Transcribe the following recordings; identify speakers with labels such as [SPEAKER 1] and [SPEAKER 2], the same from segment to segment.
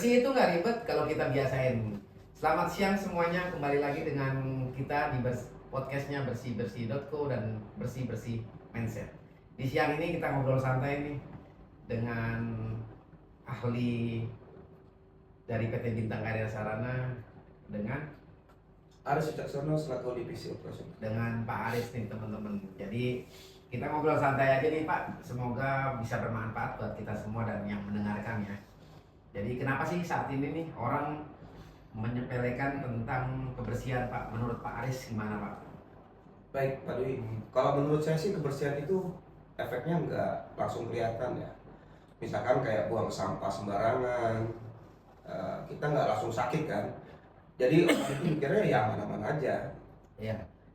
[SPEAKER 1] Bersih itu nggak ribet kalau kita biasain. Selamat siang semuanya, kembali lagi dengan kita di podcastnya bersih-bersih.co dan bersih-bersih mindset. Di siang ini kita ngobrol santai nih dengan ahli dari PT Bintang Karya Sarana dengan
[SPEAKER 2] Aris Wicaksono selaku divisi operasional.
[SPEAKER 1] dengan Pak Aris nih teman-teman. Jadi kita ngobrol santai aja nih Pak, semoga bisa bermanfaat buat kita semua dan yang mendengarkan ya. Jadi kenapa sih saat ini nih orang menyepelekan tentang kebersihan Pak? Menurut Pak Aris gimana Pak?
[SPEAKER 2] Baik Pak Dwi, kalau menurut saya sih kebersihan itu efeknya nggak langsung kelihatan ya. Misalkan kayak buang sampah sembarangan, kita nggak langsung sakit kan. Jadi orang itu mikirnya ya aman-aman aja.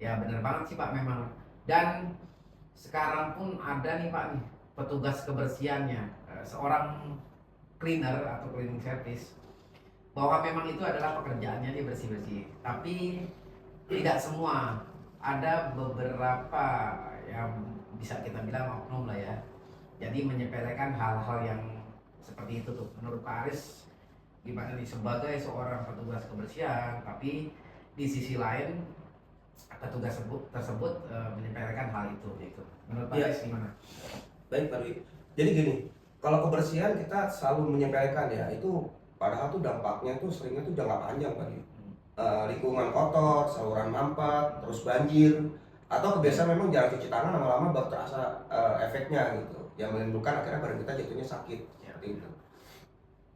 [SPEAKER 1] Ya benar banget sih Pak memang. Dan sekarang pun ada nih Pak nih petugas kebersihannya, seorang cleaner atau cleaning service, bahwa memang itu adalah pekerjaannya dia bersih-bersih. Tapi tidak semua, ada beberapa yang bisa kita bilang oknum lah ya. Jadi menyepelekan hal-hal yang seperti itu tuh. Menurut Pak Aris gimana nih sebagai seorang petugas kebersihan, tapi di sisi lain petugas tersebut menyepelekan hal itu gitu. Menurut Pak Aris gimana?
[SPEAKER 2] Baik Pak Dwi, jadi gini, kalau kebersihan kita selalu menyepelekan ya, itu padahal tuh dampaknya tuh seringnya tuh jangka panjang Pak Dwi. Lingkungan kotor, saluran mampet, terus banjir, atau kebiasaan memang jarang cuci tangan lama-lama baru terasa efeknya gitu, yang menimbulkan akhirnya badan kita jatuhnya sakit seperti itu.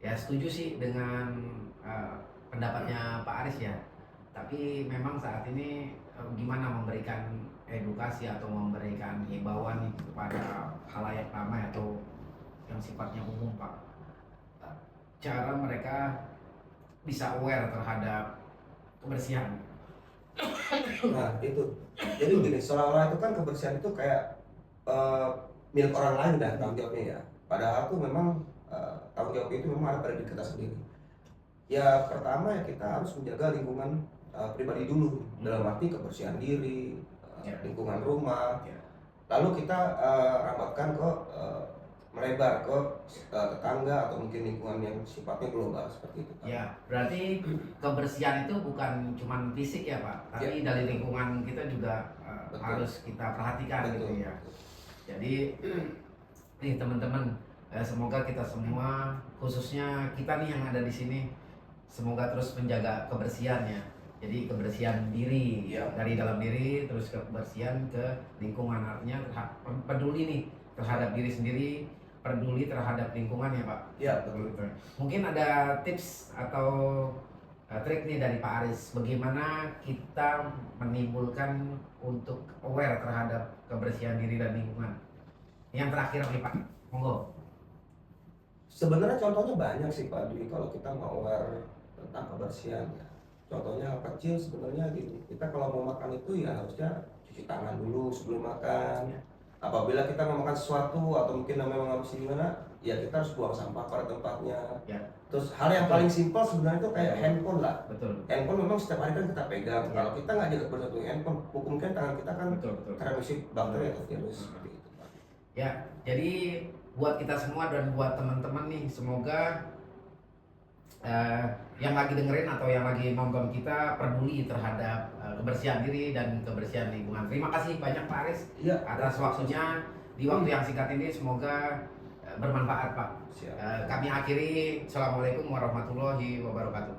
[SPEAKER 1] Ya setuju sih dengan pendapatnya Pak Aris ya. Tapi memang saat ini gimana memberikan edukasi atau memberikan himbauan nih kepada khalayak ramai atau yang sifatnya umum Pak. Cara mereka bisa aware terhadap kebersihan.
[SPEAKER 2] Nah itu, jadi gini, seolah-olah itu kan kebersihan itu kayak milik orang lain dah tanggung jawabnya ya. Padahal tuh memang tanggung jawab itu memang ada pada diri kita sendiri. Ya pertama ya kita harus menjaga lingkungan pribadi dulu, dalam arti kebersihan diri, lingkungan rumah. Lalu kita rambatkan ke melebar ke tetangga atau mungkin lingkungan yang sifatnya global seperti itu.
[SPEAKER 1] Ya, berarti kebersihan itu bukan cuma fisik ya Pak, tapi dari lingkungan kita juga harus kita perhatikan gitu ya. Jadi nih teman-teman, semoga kita semua, khususnya kita nih yang ada di sini, semoga terus menjaga kebersihannya. Jadi kebersihan diri dari dalam diri, terus kebersihan ke lingkungan, artinya peduli nih terhadap diri sendiri, peduli terhadap lingkungan ya Pak.
[SPEAKER 2] Ya betul.
[SPEAKER 1] Mungkin ada tips atau trik nih dari Pak Aris, bagaimana kita menimbulkan untuk aware terhadap kebersihan diri dan lingkungan. Yang terakhir nih Pak, monggo.
[SPEAKER 2] Sebenarnya contohnya banyak sih Pak Dwi kalau kita mau aware tentang kebersihan ya. Contohnya hal kecil sebenarnya gini, kita kalau mau makan itu ya harusnya cuci tangan dulu sebelum makan. Apabila kita mau makan sesuatu atau mungkin memang habis gimana, ya kita harus buang sampah pada tempatnya. Terus hal yang paling simpel sebenarnya itu kayak handphone lah. Handphone memang setiap hari kan kita pegang. Kalau kita nggak jaga kebersihan handphone, mungkin tangan kita kan teremisi bakteri atau virus seperti itu.
[SPEAKER 1] Ya, jadi buat kita semua dan buat teman-teman nih, semoga yang lagi dengerin atau yang lagi nonton kita peduli terhadap kebersihan diri dan kebersihan lingkungan. Terima kasih banyak Pak Aris atas waktunya di waktu yang singkat ini, semoga bermanfaat Pak. Kami akhiri, Assalamualaikum warahmatullahi wabarakatuh.